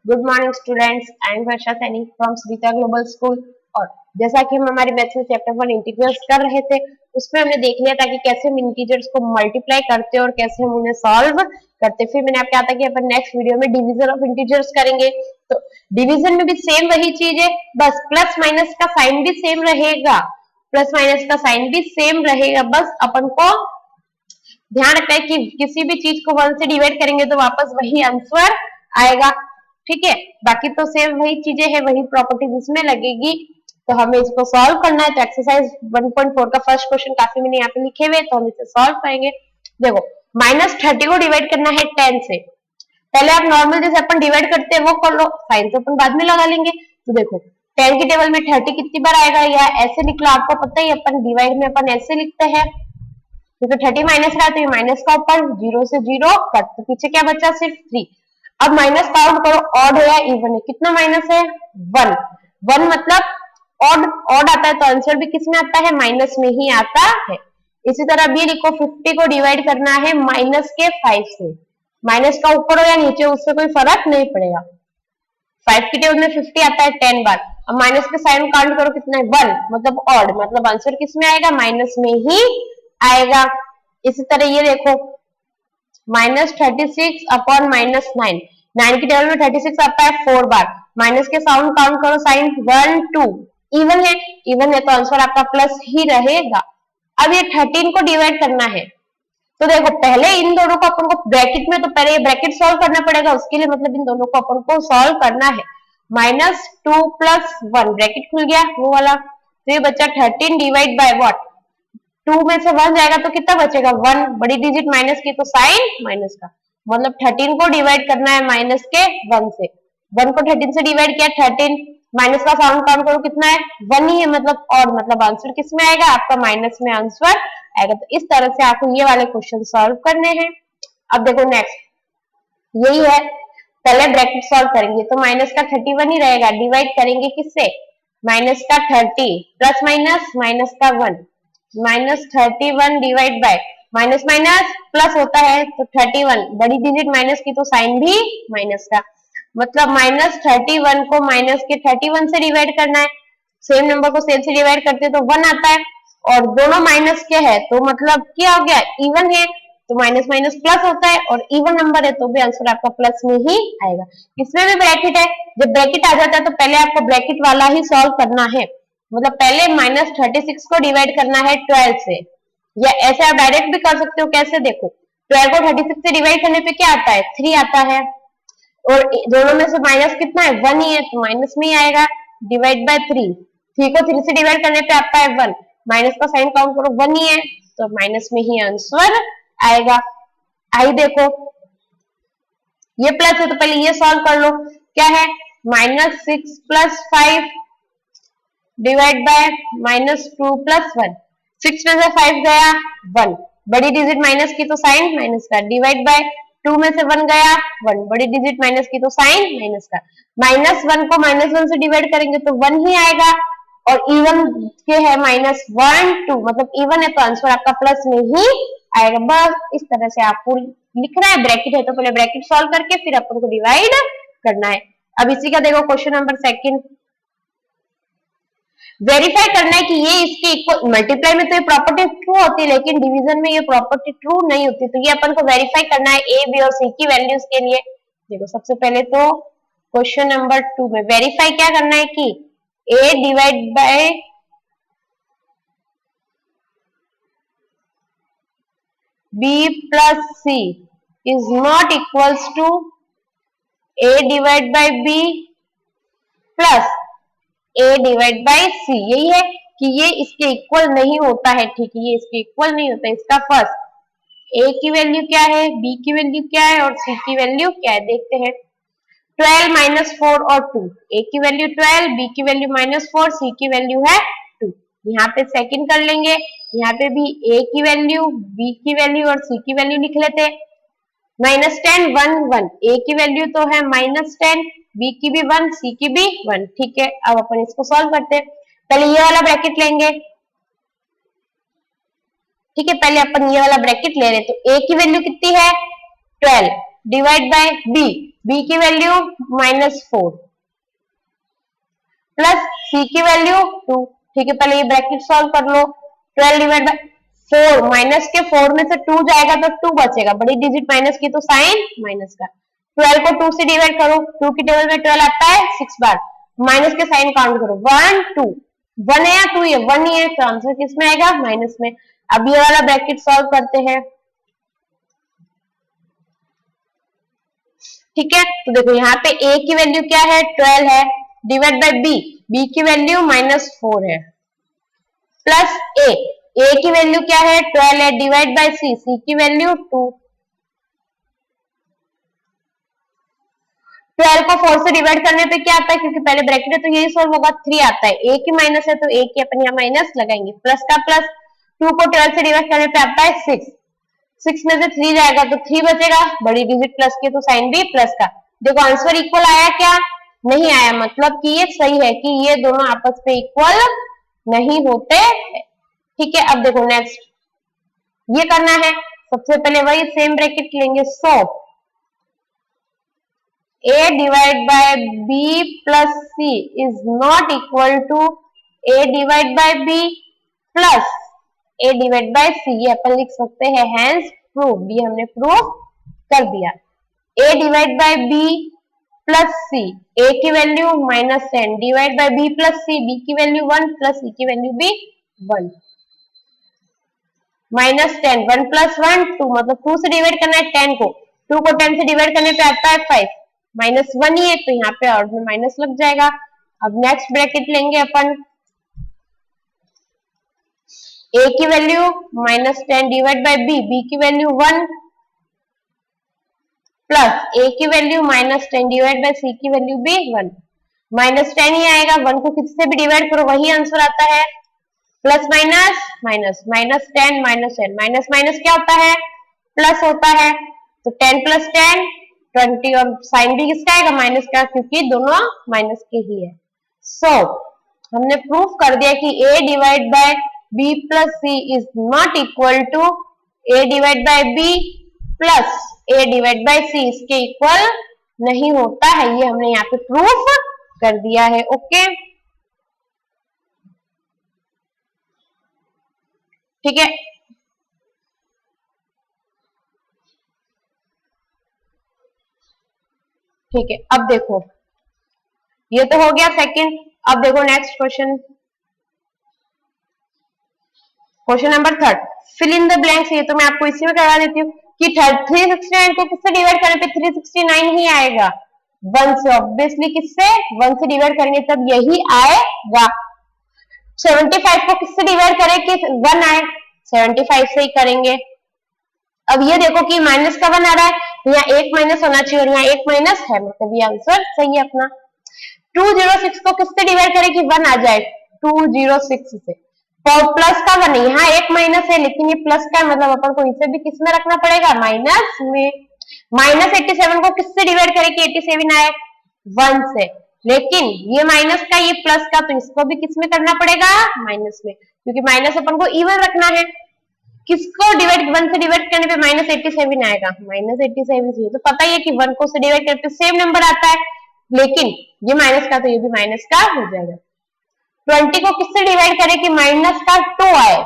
Good morning students, I am Varsha Saini from Shrita global school. और जैसा कि हम हमारे मैथ्स में चैप्टर 1 इंटीजर्स कर रहे थे, उसमें हमने देख लिया था कि कैसे हम इंटीजर्स को मल्टीप्लाई करते हैं और कैसे हम उन्हें सॉल्व करते। फिर मैंने आपको कहा था कि अपन नेक्स्ट वीडियो में डिवीजन ऑफ इंटीजर्स करेंगे। तो डिवीजन में भी सेम वही चीज है, बस प्लस माइनस का साइन भी सेम रहेगा, प्लस माइनस का साइन भी सेम रहेगा। बस अपन को ध्यान रखना है कि किसी भी चीज को 1 से डिवाइड करेंगे तो वापस वही आंसर आएगा। ठीक है, बाकी तो सेम वही चीजें हैं, वही प्रॉपर्टीज इसमें लगेगी। तो हमें इसको सॉल्व करना है। तो एक्सरसाइज 1.4 का फर्स्ट क्वेश्चन काफी मैंने यहाँ पे लिखे हुए, तो हम इसे सॉल्व करेंगे। देखो, -30 को डिवाइड करना है 10 से। पहले आप नॉर्मल जैसे अपन डिवाइड करते हैं वो कर लो, साइन तो अपन बाद में लगा लेंगे। तो देखो 10 की टेबल में 30 कितनी बार आएगा, या ऐसे निकला आपको पता ही, अपन डिवाइड में अपन ऐसे लिखते हैं, क्योंकि 30 माइनस का है तो ये माइनस का ऊपर 0 से 0 कट, तो पीछे क्या बचा, सिर्फ 3। अब माइनस काउंट करो, ऑड है या इवन है, कितना माइनस है, 1। 1 मतलब ऑड, ऑड आता है तो आंसर भी किसमें आता है, माइनस में ही आता है। इसी तरह अब ये लिखो 50 को डिवाइड करना है माइनस के 5 से। माइनस का ऊपर हो या नीचे उससे कोई फर्क नहीं पड़ेगा। 5 की टेबल में 50 आता है 10 बार। अब माइनस के साइन काउंट करो, कितना है, 1, मतलब ऑड, मतलब आंसर किसमें आएगा, माइनस में ही आएगा। इसी तरह ये देखो -36 अपॉन -9, 9 की टेबल में 36 आता है 4 बार। माइनस के साउंड काउंट करो, साइन 1 2, इवन है, इवन है तो आंसर आपका प्लस ही रहेगा। अब ये 13 को डिवाइड करना है, तो देखो पहले इन दोनों को अपन को ब्रैकेट में, तो पहले ये ब्रैकेट सॉल्व करना पड़ेगा, उसके लिए मतलब इन दोनों को अपन को सॉल्व करना है। -2 + 1 ब्रैकेट खुल गया वो वाला, तो ये बच्चा 13 डिवाइड बाय व्हाट, 2 में से 1 जाएगा तो कितना बचेगा, 1। बड़ी डिजिट माइनस की तो साइन माइनस का, मतलब 13 को डिवाइड करना है माइनस के 1 से। 1 को 13 से डिवाइड किया 13, माइनस का साउंड काउंट करो, कितना है, 1 ही है, मतलब और, मतलब आंसर किसमें आएगा, आपका माइनस में आंसर आएगा। तो इस तरह से आपको ये वाले क्वेश्चन सॉल्व करने हैं। अब देखो नेक्स्ट यही है, पहले ब्रैकेट सॉल्व करेंगे तो माइनस का 31 ही रहेगा, डिवाइड करेंगे किससे, माइनस का 30 प्लस माइनस माइनस का 1, -31 divide by minus minus plus होता है तो 31, बड़ी डिजिट माइनस की तो साइन भी माइनस का, मतलब -31 को माइनस के 31 से डिवाइड करना है। सेम नंबर को सेम से डिवाइड करते हैं तो 1 आता है, और दोनों माइनस के है तो मतलब क्या हो गया, इवन है, तो माइनस माइनस प्लस होता है, और इवन नंबर है तो भी आंसर आपका प्लस में ही आएगा। इसमें भी ब्रैकेट है, जब ब्रैकेट आ जाता है तो पहले आपको ब्रैकेट वाला ही सॉल्व करना है, मतलब पहले -36 को डिवाइड करना है 12 से, या ऐसे आप डायरेक्ट भी कर सकते हो। कैसे, देखो 12 को 36 से डिवाइड करने पे क्या आता है, 3 आता है, और दोनों में से माइनस कितना है, 1 ही है, तो माइनस में ही आएगा, डिवाइड बाय 3। 3 को 3 से डिवाइड करने पे आता है 1, माइनस का साइन काउंट करो, 1 ही है, तो माइनस में ही आंसर आएगा। आई देखो ये प्लस है तो पहले ये सॉल्व कर लो, क्या है, -6 + 5 डिवाइड बाय -2 + 1, 6 में से 5 गया 1, बड़ी डिजिट माइनस की तो साइन माइनस का, डिवाइड बाय 2 में से 1 गया 1, बड़ी डिजिट माइनस की तो साइन माइनस का, -1 को -1 से डिवाइड करेंगे तो 1 ही आएगा, और इवन के है -1 2, मतलब इवन है तो आंसर आपका प्लस में ही आएगा। बस इस तरह से आपको लिखना है, ब्रैकेट है तो पहले ब्रैकेट सॉल्व करके फिर अपन को डिवाइड करना है। अब इसी का देखो क्वेश्चन नंबर 2, वेरीफाई करना है कि ये इसके इक्वल, मल्टीप्लाई में तो ये प्रॉपर्टी ट्रू होती है लेकिन डिवीजन में ये प्रॉपर्टी ट्रू नहीं होती, तो ये अपन को वेरीफाई करना है ए बी और सी की वैल्यूज के लिए। देखो सबसे पहले तो क्वेश्चन नंबर 2 में वेरीफाई क्या करना है कि A divide by B plus C is not equals to A divide by B plus A divide by C. यही है कि ये इसके इक्वल नहीं होता है, ठीक है, ये इसके इक्वल नहीं होता है। इसका फर्स्ट ए की वैल्यू क्या है, बी की वैल्यू क्या है और सी की वैल्यू क्या है, देखते हैं। 12 - 4 और 2, ए की वैल्यू 12, बी की वैल्यू -4, सी की वैल्यू है 2। यहाँ पे सेकंड कर लेंगे, यहाँ पे भी ए की वैल्यू, बी की वैल्यू और सी की वैल्यू लिख लेते। -10 1 1, ए की वैल्यू तो है -10, बी की भी 1, सी की भी 1, ठीक है। अब अपन इसको सॉल्व करते हैं, पहले ये वाला ब्रैकेट लेंगे, ठीक है, पहले अपन ये वाला ब्रैकेट ले रहे, तो ए की वैल्यू कितनी है 12, डिवाइड बाय बी, बी की वैल्यू -4 प्लस सी की वैल्यू 2। ठीक है, पहले ये ब्रैकेट सॉल्व कर लो। 12 डिवाइड बाय 4, माइनस के 4 में से 2 जाएगा तो 2 बचेगा, बड़ी डिजिट माइनस की तो साइन माइनस का। 12 को 2 से डिवाइड करो, 2 की टेबल में 12 आता है 6 बार, माइनस के साइन काउंट करो, 1 2, 1 है या 2 है, 1 ही है, तो आंसर किस में आएगा, माइनस में। अब ये वाला ब्रैकेट सॉल्व करते हैं। ठीक है, तो देखो यहाँ पे a की वैल्यू क्या है, 12 है, डिवाइड बाय b, b की वैल्यू -4 है, प्लस a की वैल्यू क्या है, 12 है, डिवाइड बाय c, c की वैल्यू 2। 12 को 4 से डिवाइड करने पे क्या आता है, क्योंकि पहले ब्रैकेट है तो यही सॉल्व होगा, 3 आता है, a की माइनस है तो a की अपन यहाँ माइनस लगाएंगे, प्लस का प्लस, 2 को 12 से डिवाइड करने पे आता है 6, 6 में से 3 जाएगा तो 3 बचेगा, बड़ी डिजिट प्लस की तो साइन भी प्लस का। देखो आंसर इक्वल आया क्या, नहीं आया, मतलब कि ये सही है कि ये दोनों आपस में इक्वल नहीं होते। ठीक है, अब देखो नेक्स्ट ये करना है, सबसे पहले वही सेम ब्रैकेट लेंगे, so a divide by b plus c is not equal to a divide by b plus a divide by c, ये अपन लिख सकते हैं, हैंस प्रूव, ये हमने प्रूव कर दिया। a divide by b plus c, a की value -10 divide by b plus c, b की वैल्यू 1 प्लस c की वैल्यू भी 1, -10, 1 प्लस 1 2, मतलब 2 से डिवाइड करना है 10 को, 2 को 10 से डिवाइड करने पे आता है 5, -1 ही है तो यहाँ पे और में माइनस लग जाएगा। अब नेक्स्ट ब्रैकेट लेंगे अपन, a की value -10 divide by b, b की वैल्यू 1 प्लस a की वैल्यू -10 डिवाइड बाय c की वैल्यू भी 1, -10 ही आएगा, 1 को किससे भी डिवाइड करो वही आंसर आता है, plus minus minus, -10 -10, minus minus क्या होता है, प्लस होता है, तो 10 प्लस 10 20, और साइन भी किसका आएगा, माइनस का, क्योंकि दोनों माइनस के ही है। सो हमने प्रूफ कर दिया कि a divide by b plus c is not equal to a divide by b plus a divide by c, इसके इक्वल नहीं होता है, ये हमने यहाँ पे प्रूफ कर दिया है। ओके, ठीक है, ठीक है, अब देखो ये तो हो गया सेकंड। अब देखो next question, question number 3, fill in the blanks. ये तो मैं आपको इसी में करवा देती हूँ कि 369 को किससे डिवाइड करने पे 369 ही आएगा, 1 से, ऑब्वियसली किससे, 1 से डिवाइड करेंगे तब यही आएगा। 75 को किससे डिवाइड करें कि 1 आए, 75 से ही करेंगे। अब ये देखो कि माइनस का 1 आ रहा है, यहाँ एक माइनस होना चाहिए और यहाँ एक माइनस है, मतलब ये आंसर सही है अपना। 206 को किससे डिवाइड करें कि 1 आ जाए, 206 से, और प्लस का 1, यहाँ एक माइनस है लेकिन ये प्लस का है, मतलब अपन को इसे भी किस में रखना पड़ेगा, माइनस में। -87 को किससे डिवाइड करें कि 87 आए, 1 से, लेकिन ये माइनस का ये प्लस का, तो इसको भी किस में करना पड़ेगा, माइनस में, क्योंकि माइनस अपन को इवन रखना है। किसको डिवाइड, 1 से डिवाइड करने पे -87 आएगा, -87 से, तो पता ही है कि 1 को से डिवाइड करते सेम नंबर आता है, लेकिन ये माइनस का तो ये भी माइनस का हो जाएगा। 20 को किससे डिवाइड करें कि माइनस का 2 आए,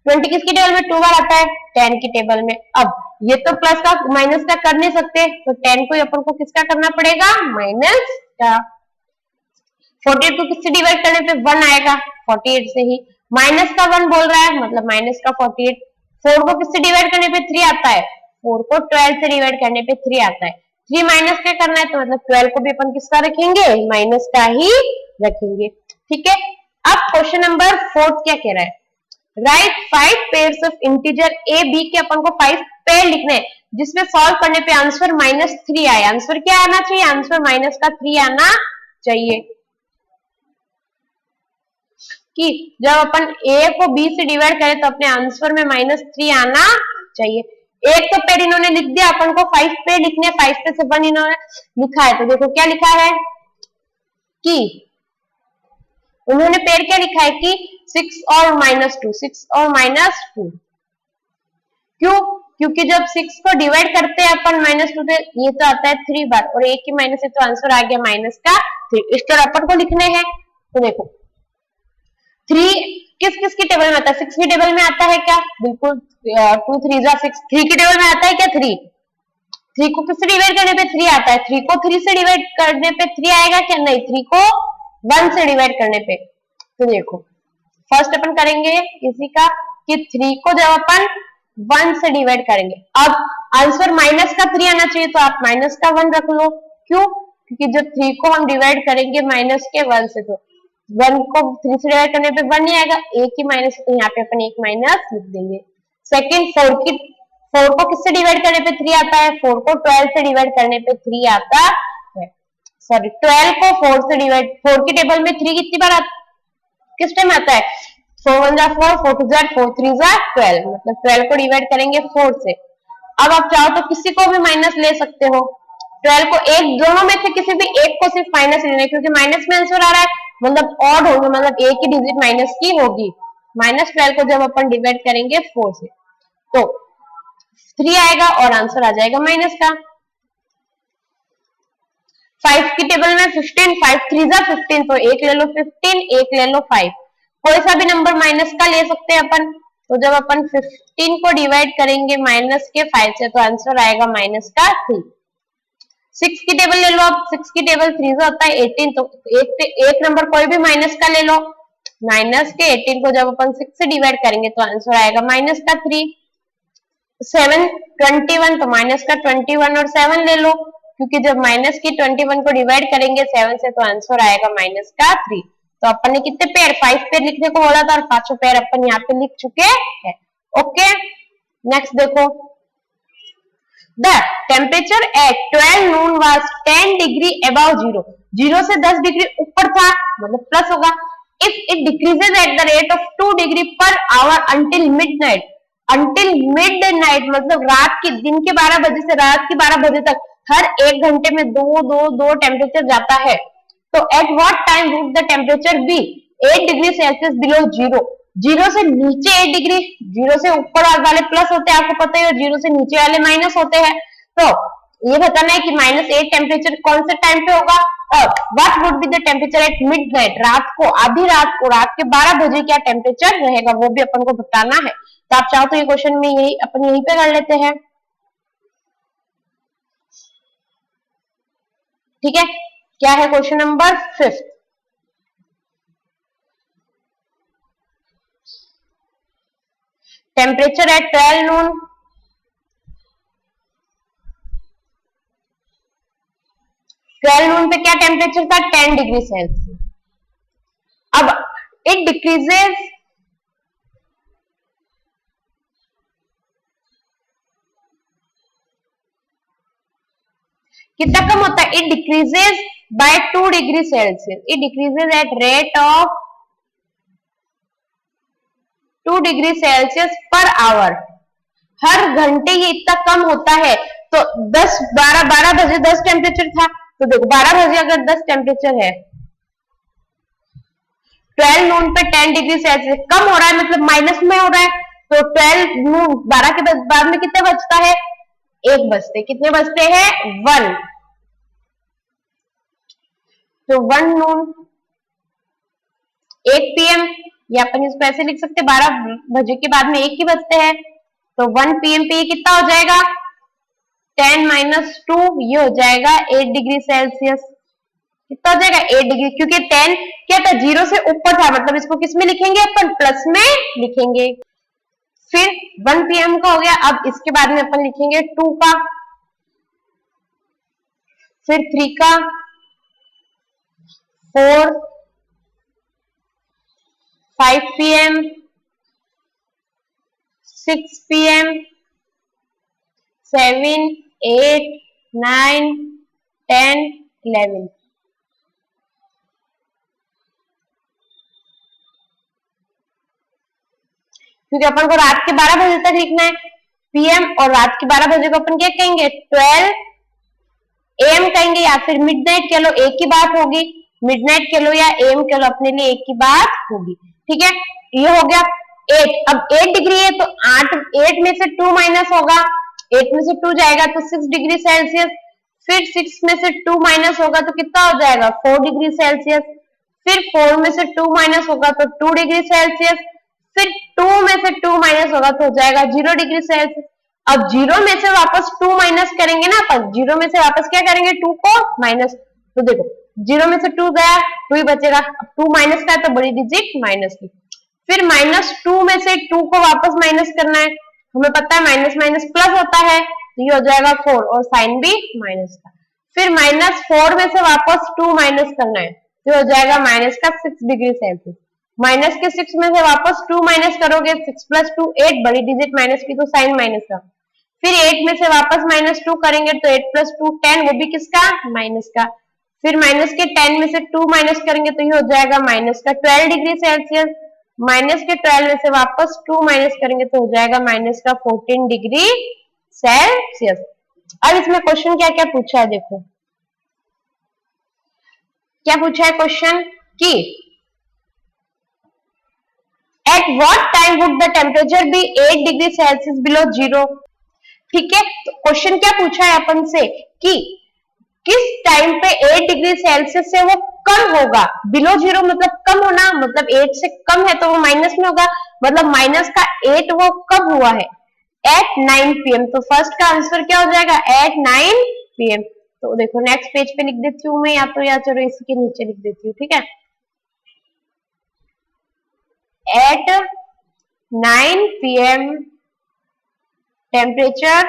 20 किसकी टेबल में 2 बार आता है, 10 की टेबल में। अब ये तो प्लस का माइनस का कर नहीं सकते, तो 10 को अपन को किसका करना पड़ेगा, माइनस का। 48 को किससे डिवाइड करने पे 1 आएगा, 48 से ही, माइनस का 1 बोल रहा है मतलब माइनस का 48। 4 को किससे डिवाइड करने पे 3 आता है, 4 को 12 से डिवाइड करने पे 3 आता है, 3 माइनस का करना है तो मतलब 12 को भी अपन किसका रखेंगे, माइनस का ही रखेंगे। ठीक है, अब क्वेश्चन नंबर 4 क्या कह रहा है, right 5 pairs of integer a b के अपन को 5 पेयर लिखने हैं, जिसमें सॉल्व करने पे आंसर -3 आए। आंसर क्या आना चाहिए, आंसर माइनस का 3 आना चाहिए, कि जब अपन a को b से डिवाइड करें तो अपने आंसर में -3 आना चाहिए। एक तो पेयर इन्होंने लिख दिया, अपन को 5 पेयर लिखने, 5 पे से 1 इन्होंने लिखा है, तो देखो क्या लिखा है कि उन्होंने पेयर क्या लिखा है कि 6 और -2, 6 और -2, क्यों, क्योंकि जब 6 को डिवाइड करते हैं अपन -2 से, ये तो आता है 3 बार और 1 की माइनस है तो आंसर आ गया माइनस का 3। इस तरह अपन को लिखने हैं। तो देखो 3 किस किस की टेबल में आता है? 6 की टेबल में आता है क्या? बिल्कुल 2 3 जा 6। 3 की टेबल में आता है क्या? 3 को किससे डिवाइड करने पे 3 आता है? 3 को 3 से डिवाइड करने पे 3 आएगा क्या? नहीं, 3 को 1 से डिवाइड करने पे। तो देखो फर्स्ट अपन करेंगे इसी का कि 3 को जब अपन 1 से डिवाइड करेंगे, अब आंसर माइनस का 3 आना चाहिए, तो आप माइनस का 1 रख लो। क्यों? क्योंकि जब 3 को हम डिवाइड करेंगे माइनस के 1 से, तो 1 को 3 से डिवाइड करने पे 1 नहीं आएगा, 1 की माइनस, तो यहाँ पे अपन 1 माइनस लिख देंगे। सेकंड 4 को किससे डिवाइड करने पे 3 आता है? 4 को 12 से डिवाइड करने पे 3 आता है। सॉरी 12 को 4 से डिवाइड, 4 की टेबल में 3 कितनी बार किस टाइम आता है? 4 1 जा 4, 4 2 जा 4, 3 जा 12, मतलब 12 को डिवाइड करेंगे 4 से। अब आप चाहो तो किसी को भी माइनस ले सकते हो, 12 को एक, दोनों में से किसी भी एक को सिर्फ माइनस लेना है, क्योंकि माइनस में आंसर आ रहा है, मतलब ऑड होगा, मतलब एक ही डिजिट माइनस की होगी। -12 को जब अपन डिवाइड करेंगे 4 से तो 3 आएगा और आंसर आ जाएगा माइनस का। 5 की टेबल में 15, 5 3 जा 15, तो एक ले लो 15, एक ले लो 5, कोई सा भी नंबर माइनस का ले सकते हैं अपन। तो जब अपन 15 को डिवाइड करेंगे माइनस के 5 से, तो आंसर आएगा माइनस का 3। 6 की टेबल ले लो, अब 6 की टेबल 3 से होता है 18, तो एक नंबर कोई भी माइनस का ले लो। माइनस के 18 को जब अपन 6 से डिवाइड करेंगे तो आंसर आएगा माइनस का 3। 7 21, तो माइनस का 21 और 7 ले लो, क्योंकि जब माइनस की 21 को डिवाइड करेंगे 7 से, तो आंसर आएगा माइनस का 3। तो अपन ने कितने पेयर? 5 पेयर लिखने को बोला था और 5 पेयर अपन यहाँ पे लिख चुके हैं। ओके, नेक्स्ट देखो, the temperature at 12 noon was 10 degree above 0, 0 से 10 डिग्री ऊपर था, मतलब प्लस होगा। If it decreases at the rate of 2 degree per hour until midnight, until midnight मतलब रात के, दिन के 12 बजे से रात के 12 बजे तक, हर 1 घंटे में दो टेम्परेचर जाता है। तो at what time would the temperature be 8 degree Celsius below 0, 0 से नीचे 8 डिग्री, 0 से ऊपर वाले प्लस होते हैं आपको पता है, और 0 से नीचे वाले माइनस होते हैं। तो ये बताना है कि -8 टेम्परेचर कौन से टाइम पे होगा, और what would be the temperature at midnight, रात को, आधी रात को, रात के 12 बजे क्या टेम्परेचर रहेगा, वो भी अपन को बताना है। तो आप चाहो तो ये क्वेश्चन में यही अपन यहीं पे कर लेते हैं। ठीक है, क्या है question number 5? Temperature at 12 noon, पे क्या टेम्परेचर था? 10 डिग्री सेल्सियस। अब इट डिक्रीजेज, कितना कम होता है? It decreases by 2 degree Celsius, it decreases at rate of 2 degree Celsius per hour, हर घंटे ये इतना कम होता है। तो 12 बजे 10 टेम्परेचर था, तो देखो 12 बजे अगर 10 टेम्परेचर है, 12 नून पे 10 डिग्री सेल्सियस कम हो रहा है, मतलब माइनस में हो रहा है, तो 12 नून 12 के बाद में कितना बचता है? 1 बचते, कितने बचते हैं? 1। तो 1 नून 1 PM, या अपन इसको ऐसे लिख सकते, 12 बजे के बाद में 1 ही बचते हैं, तो 1 PM पे ये कितना हो जाएगा? 10 - 2, ये हो जाएगा 8 डिग्री सेल्सियस। कितना हो जाएगा? 8 डिग्री, क्योंकि 10 क्या था? 0 से ऊपर था, मतलब इसको किस में लिखेंगे अपन? प्लस में लिखेंगे। फिर 1 PM का हो गया, अब इसके बाद में अपन लिखेंगे 2 का, फिर 3 का, 4, 5 PM, 6 PM, 7, 8, 9, 10, 11। क्योंकि अपन को रात के 12 बजे तक लिखना है PM, और रात के 12 बजे को अपन क्या कहेंगे? 12 AM कहेंगे, या फिर मिडनाइट कह लो, एक ही बात होगी, मिडनाइट कह लो या AM कह लो, अपने लिए एक ही बात होगी। ठीक है, ये हो गया। 8, अब 8 डिग्री है तो 8 में से 2 माइनस होगा, 8 में से 2 जाएगा तो 6 डिग्री सेल्सियस, फिर 6 में से 2 माइनस होगा तो कितना हो जाएगा 4 डिग्री सेल्सियस, फिर 4 में से 2 माइनस होगा तो 2 डिग्री सेल्सियस, फिर 2 में से 2 माइनस होगा तो हो जाएगा 0 डिग्री सेल्सियस। अब 0 में से वापस 2 माइनस करेंगे ना अपन, 0 में से वापस क्या करेंगे 2 को माइनस, तो देखो 0 में से 2 गया 2 ही बचेगा, अब 2 माइनस का है तो बड़ी डिजिट माइनस की, फिर -2 में से 2 को वापस माइनस करना है, हमें पता है माइनस माइनस प्लस होता है तो ये हो जाएगा 4 और साइन भी माइनस का, फिर -4 में से वापस 2 माइनस करना है तो हो जाएगा माइनस का 6 डिग्री सेल्सियस, माइनस के 6 में से वापस 2 माइनस करोगे 6 + 2 8, बड़ी डिजिट माइनस की तो साइन माइनस का, फिर 8 में से वापस -2 करेंगे तो 8 + 2 10, वो भी किसका माइनस का, फिर माइनस के 10 में से 2 माइनस करेंगे तो ये हो जाएगा माइनस का 12 डिग्री सेल्सियस, माइनस के 12 में से वापस 2 माइनस करेंगे तो हो जाएगा माइनस का 14 डिग्री सेल्सियस। अब इसमें क्वेश्चन क्या क्या पूछा है, देखो क्या पूछा है क्वेश्चन कि at what time would the temperature be 8 degree Celsius below 0। ठीक है, तो क्वेश्चन क्या पूछा है अपन से कि किस टाइम पे 8 डिग्री सेल्सियस से वो कम होगा, बिलो 0 मतलब कम होना, मतलब 8 से कम है तो वो माइनस में होगा, मतलब माइनस का 8 वो कब हुआ है एट 9 PM, तो फर्स्ट का आंसर क्या हो जाएगा एट 9 PM। तो देखो नेक्स्ट पेज पे लिख देती हूँ मैं, या चलो इसके नीचे लिख देती हूँ, ठीक है, at 9 PM temperature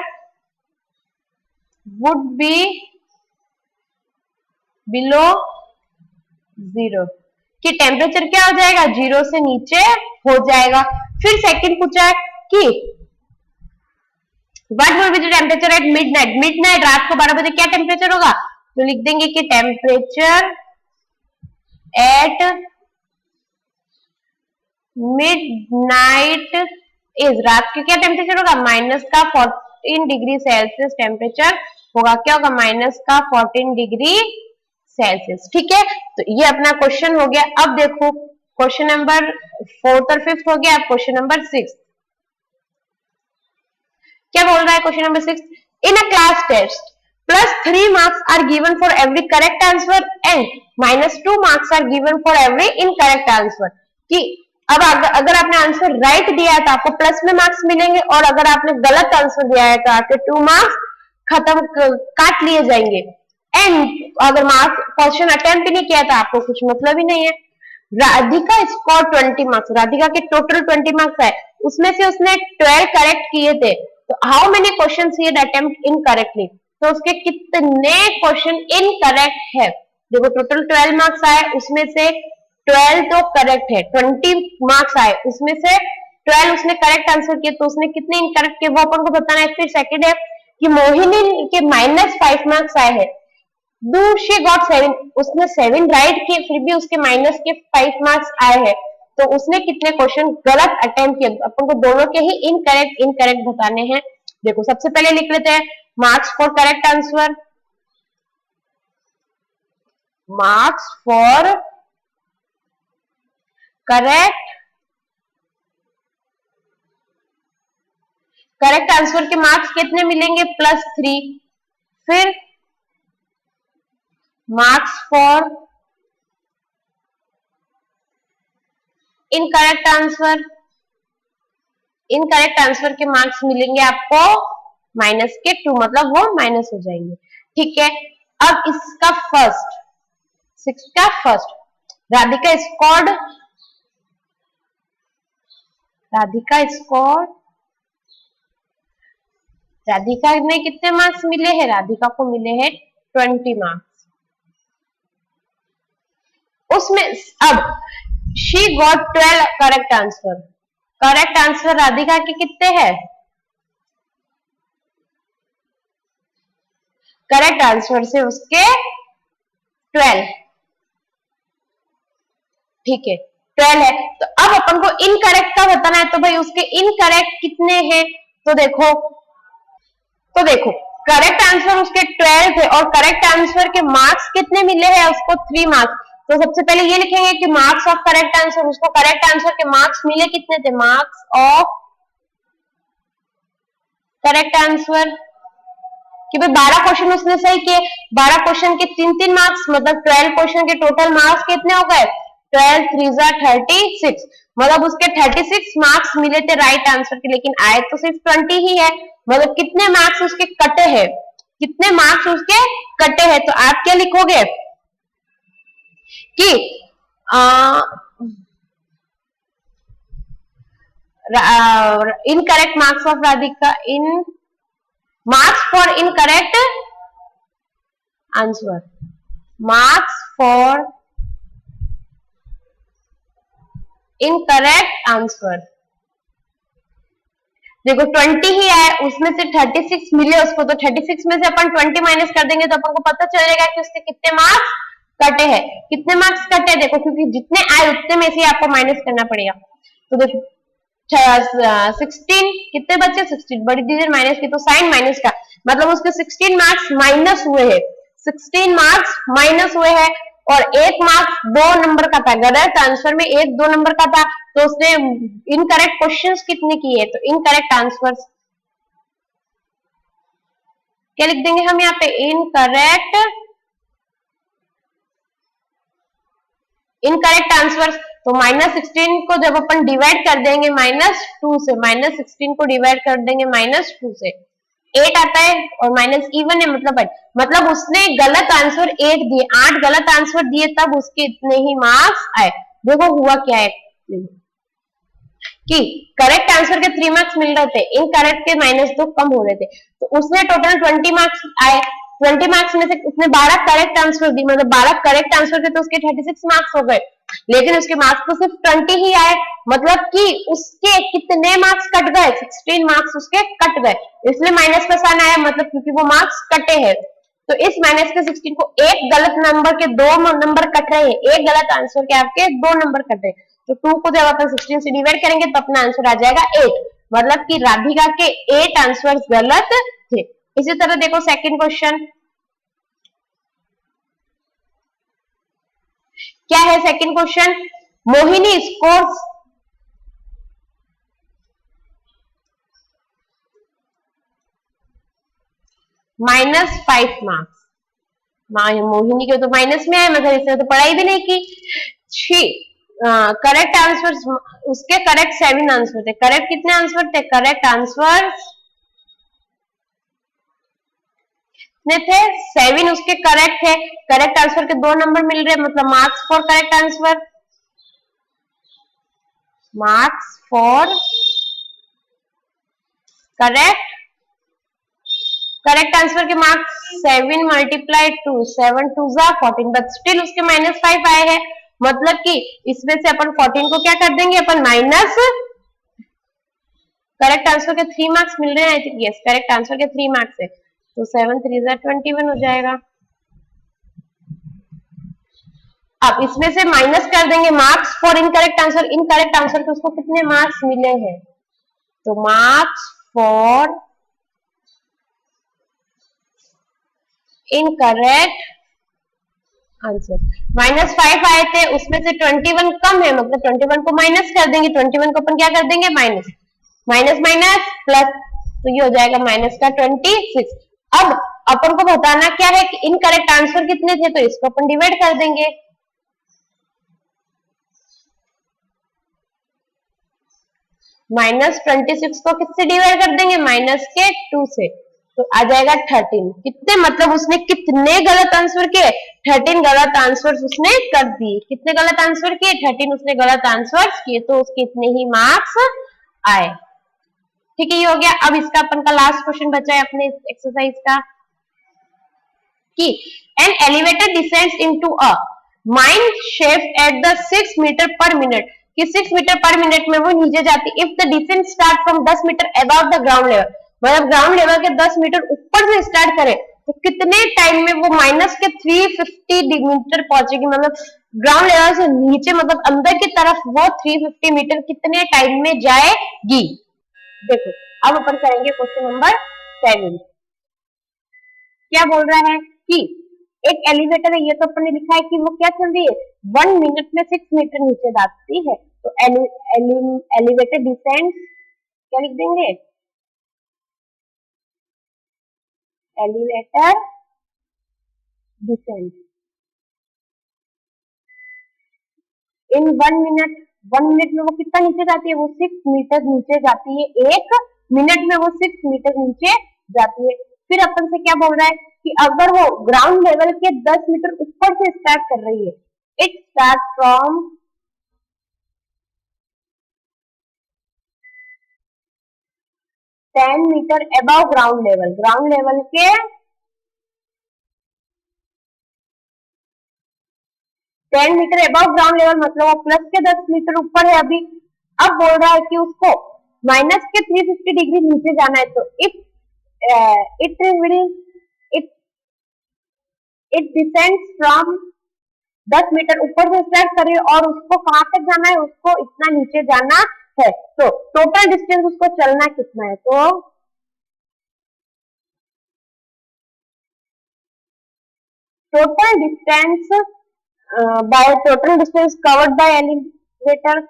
would be below 0, कि टेम्परेचर क्या हो जाएगा 0 से नीचे हो जाएगा। फिर सेकंड पूछा है कि what will be the temperature at midnight, midnight रात को 12 बजे क्या टेम्परेचर होगा, तो लिख देंगे कि टेम्परेचर एट मिडनाइट इज, रात के क्या टेम्परेचर होगा माइनस का 14 डिग्री सेल्सियस टेम्परेचर होगा, क्या होगा माइनस का 14 डिग्री सेल्सियस। ठीक है, तो ये अपना क्वेश्चन हो गया। अब देखो क्वेश्चन नंबर 4th और 5th हो गया, अब क्वेश्चन नंबर 6 क्या बोल रहा है, question number 6, in a class test +3 marks are given for every correct answer and -2 marks are given for every incorrect answer, कि अब अगर आपने आंसर राइट दिया है तो आपको प्लस में मार्क्स मिलेंगे, और अगर आपने गलत आंसर दिया है तो आपके 2 मार्क्स खत्म काट लिए जाएंगे, एंड अगर मार्क्स क्वेश्चन अटेम्प्ट नहीं किया तो आपको कुछ मतलब ही नहीं है। राधिका स्कोर 20 मार्क्स, राधिका के टोटल 20 मार्क्स है, उसमें से उसने 12 करेक्ट किए थे, तो how many question he had attempt incorrectly, तो उसके कितने क्वेश्चन इनकरेक्ट है। देखो टोटल 12 मार्क्स आए, उसमें से 12 तो करेक्ट है, 20 मार्क्स आए उसमें से 12 उसने करेक्ट आंसर किए, तो उसने कितने इनकरेक्ट किए वो अपन को बताना है। फिर सेकंड है कि मोहिनी के -5 मार्क्स आए हैं, डू शी गॉट 7, उसने 7 राइट किए फिर भी उसके माइनस के 5 मार्क्स आए हैं, तो उसने कितने क्वेश्चन गलत अटेम्प्ट किए। अपन को दोनों के ही इनकरेक्ट बताने हैं। देखो सबसे पहले लिख लेते हैं marks for correct answer, marks for correct answer के मार्क्स कितने मिलेंगे +3, फिर मार्क्स फॉर इनकरेक्ट आंसर के मार्क्स मिलेंगे आपको माइनस के 2, मतलब वो माइनस हो जाएंगे। ठीक है, अब इसका फर्स्ट 6 का फर्स्ट, राधिका ने कितने मार्क्स मिले हैं, राधिका को मिले हैं 20 मार्क्स, उसमें अब she got 12 correct answer Radhika के कितने हैं, करेक्ट आंसर से उसके 12, ठीक है 12 है। तो अब अपन को इनकरेक्ट का बताना है, तो भाई उसके इनकरेक्ट कितने हैं, तो देखो करेक्ट आंसर उसके 12 थे और करेक्ट आंसर के मार्क्स कितने मिले हैं उसको 3 मार्क्स, तो सबसे पहले ये लिखेंगे कि मार्क्स ऑफ करेक्ट आंसर, उसको करेक्ट आंसर के मार्क्स मिले कितने थे, मार्क्स ऑफ करेक्ट आंसर कि भाई 12 क्वेश्चन उसने सही किए, 12 क्वेश्चन के 3-3 मार्क्स, मतलब 12 क्वेश्चन के टोटल मार्क्स कितने हो गए, 12 3 36, मतलब उसके 36 मार्क्स मिले थे राइट आंसर के, लेकिन आए तो सिर्फ 20 ही है, मतलब कितने मार्क्स उसके कटे हैं, कितने मार्क्स उसके कटे हैं। तो आप क्या लिखोगे कि incorrect marks of Radhika, in marks for incorrect answer, marks for incorrect answer। देखो 20 ही है, उसमें से 36 मिले उसको, तो 36 में से अपन 20 माइनस कर देंगे तो अपन को पता चलेगा कि उसके कितने मार्क्स कटे हैं, कितने मार्क्स कटे, देखो क्योंकि जितने आए उतने में से आपको माइनस करना पड़ेगा। तो देखो 16 कितने बच्चे, 16 बड़ी डिजिट माइनस की, तो साइन माइनस का मतलब उसके 16 मार्क्स माइनस हुए हैं, 16 मार्क्स माइनस हुए हैं, और 1 मार्क्स 2 नंबर का था, गलत आंसर में 1-2 नंबर का था, तो उसने इनकरेक्ट क्वेश्चंस कितने किए, तो इनकरेक्ट आंसर्स क्या लिख देंगे हम यहाँ पे, इनकरेक्ट आंसर्स। तो -16 को जब अपन डिवाइड कर देंगे -2 से, -16 को डिवाइड कर देंगे -2 से, 8 आता है, और माइनस इवन है मतलब उसने गलत आंसर 8 दिए, 8 गलत आंसर दिए, तब उसके इतने ही मार्क्स आए। देखो हुआ क्या है कि करेक्ट आंसर के 3 मार्क्स मिल रहे थे, इनकरेक्ट के -2 कम हो रहे थे, तो उसने टोटल 20 मार्क्स आए, 20 मार्क्स में से उसने 12 करेक्ट आंसर दी, मतलब 12 करेक्ट आंसर थे तो उसके 36 मार्क्स हो गए, लेकिन उसके मार्क्स तो सिर्फ 20 ही आए, मतलब कि उसके कितने मार्क्स कट गए, 16 मार्क्स उसके कट गए, इसलिए माइनस का साइन आया, मतलब क्योंकि वो मार्क्स कटे हैं। तो इस माइनस के 16 को एक गलत नंबर के 2 नंबर कट रहे हैं, एक गलत आंसर के आपके 2 नंबर कट रहे हैं, तो 2 को जब अपन 16 से डिवाइड करेंगे तो अपना आंसर आ जाएगा 8, मतलब कि राधिका के 8 आंसर गलत थे। इसी तरह देखो सेकंड क्वेश्चन क्या है, second question, Mohini scores -5 marks, Mohini के तो माइनस में है, मतलब इसने तो पढ़ाई भी नहीं की। करेक्ट आंसर, उसके करेक्ट 7 आंसर थे, करेक्ट कितने आंसर थे, करेक्ट आंसर कितने थे, 7 उसके करेक्ट थे, करेक्ट आंसर के 2 नंबर मिल रहे, मतलब marks for correct answer, marks for correct answer के मार्क्स 7 मल्टीप्लाई 2, 7 2 14, बट स्टिल उसके -5 आए हैं, मतलब कि इसमें से अपन 14 को क्या कर देंगे, अपन माइनस, करेक्ट आंसर के 3 मार्क्स मिल रहे हैं, I think yes, correct answer के 3 मार्क्स है, तो 7 3 21 हो जाएगा। अब इसमें से माइनस कर देंगे मार्क्स फॉर इनकरेक्ट आंसर के उसको कितने मार्क्स मिले हैं, तो मार्क्स फॉर इनकरेक्ट आंसर -5 आए थे, उसमें से 21 कम है, मतलब 21 को माइनस कर देंगे, 21 को अपन क्या कर देंगे, माइनस माइनस प्लस, तो ये हो जाएगा माइनस का 26। अब अपन को बताना क्या है कि इनकरेक्ट आंसर कितने थे, तो इसको अपन डिवाइड कर देंगे, -26 को किससे डिवाइड कर देंगे, माइनस के 2 से, तो आ जाएगा 13। कितने, मतलब उसने कितने गलत आंसर किए, 13 गलत आंसर उसने कर दिए, कितने गलत आंसर किए, 13 उसने गलत आंसर किए, तो उसके इतने ही मार्क्स आए। ठीक है, ये हो गया। अब इसका अपन का लास्ट क्वेश्चन बचा है अपने एक्सरसाइज का, कि an elevator descends into a mine shape at the 6 metre per minute, कि 6 मीटर पर मिनट में वो नीचे जाती, if the descent start from 10 metre above the ground level, मतलब ग्राउंड लेवल के 10 मीटर ऊपर से स्टार्ट करे, तो कितने टाइम में वो माइनस के 350 मीटर पहुंचेगी, मतलब ग्राउंड लेवल से नीचे, मतलब अंदर की तरफ वो 350 मीटर कितने टाइम में जाएगी। देखो अब अपन करेंगे क्वेश्चन नंबर 7, क्या बोल रहा है कि एक एलिवेटर है, ये तो अपन ने लिखा है कि वो क्या चल रही है 1 मिनट में 6 मीटर नीचे जाती है, तो एलिवेटर डिसेंड क्या लिख देंगे, elevator descend in 1 minute. 1 minute में वो कितना नीचे जाती है, वो 6 मीटर नीचे जाती है, 1 मिनट में वो 6 मीटर नीचे जाती है। फिर अपन से क्या बोल रहा है कि अगर वो ग्राउंड लेवल के 10 मीटर ऊपर से स्टार्ट कर रही है, it start from 10 metre above ground level, ground level के 10 मीटर अबव ग्राउंड लेवल मतलब वो प्लस के 10 मीटर ऊपर है अभी। अब बोल रहा है कि उसको माइनस के 350 डिग्री नीचे जाना है, तो it will it it descends from 10 metre ऊपर से स्टार्ट करिए और उसको कहां तक जाना है, उसको इतना नीचे जाना है। तो टोटल डिस्टेंस उसको चलना कितना है, तो total distance by total distance covered by elevator,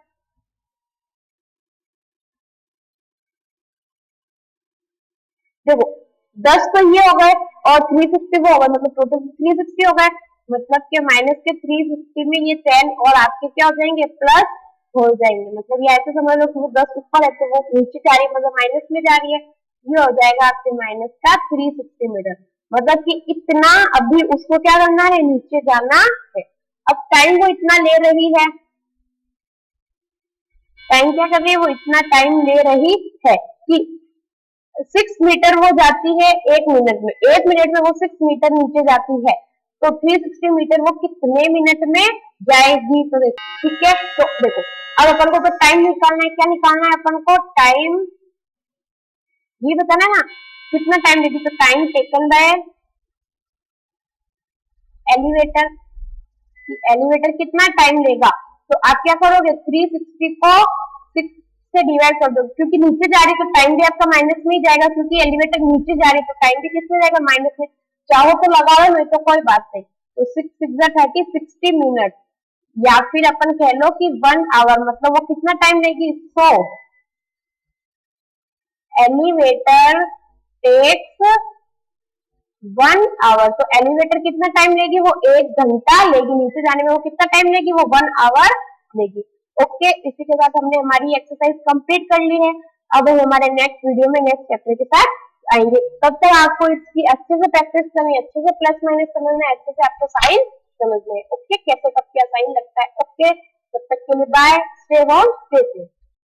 देखो 10 तो ये हो गए और 350 वो हो गए, मतलब टोटल 360 हो गए, मतलब कि माइनस के 350 में ये 10 और आपके क्या हो जाएंगे प्लस हो जाएंगे, मतलब ये ऐसे समझ लो कि वो 10 ऊपर है तो वो नीचे जा रही है, मतलब माइनस में जा रही है, ये हो जाएगा आपके माइनस का 360 मीटर, मतलब कि इतना अभी उसको क्या करना है, नीचे जाना है। अब टाइम वो इतना ले रही है, टाइम क्या कर रही है, वो इतना टाइम ले रही है कि 6 मीटर वो जाती है 1 मिनट में, 1 मिनट में वो 6 मीटर नीचे जाती है, तो 360 मीटर वो कितने मिनट में जाएगी, तो देखो ठीक है। तो देखो अब अपन को तो टाइम निकालना है, क्या निकालना है अपन को, टाइम ये बताना है ना कितना टाइम लेगी, तो time taken by elevator, elevator कितना टाइम लेगा, तो आप क्या करोगे 360 को 6 से डिवाइड कर दो, क्योंकि नीचे जा रही तो टाइम भी आपका माइनस में ही जाएगा, क्योंकि एलिवेटर नीचे जा रही तो टाइम भी किसमें जाएगा माइनस में, चाहो तो लगा लो नहीं तो कोई बात नहीं, तो 6 6 60 मिनट, या फिर अपन कह लो कि 1 आवर, मतलब वो कितना टाइम लेगी, सो एलिवेटर टेक्स 1 आवर, तो एलिवेटर कितना टाइम लेगी, वो 1 घंटा लेगी, नीचे जाने में वो कितना टाइम लेगी, वो 1 आवर लेगी। ओके, इसी के साथ हमने हमारी एक्सरसाइज कंप्लीट कर ली है। अब हम हमारे नेक्स्ट वीडियो में नेक्स्ट चैप्टर के साथ आएंगे, तब तक आपको इसकी अच्छे से प्रैक्टिस करनी है, अच्छे से प्लस माइनस समझना है, अच्छे से आपको साइन समझना है। ओके, कैसे कब क्या साइन लगता है। ओके, तब तक के लिए bye, stay home, stay safe.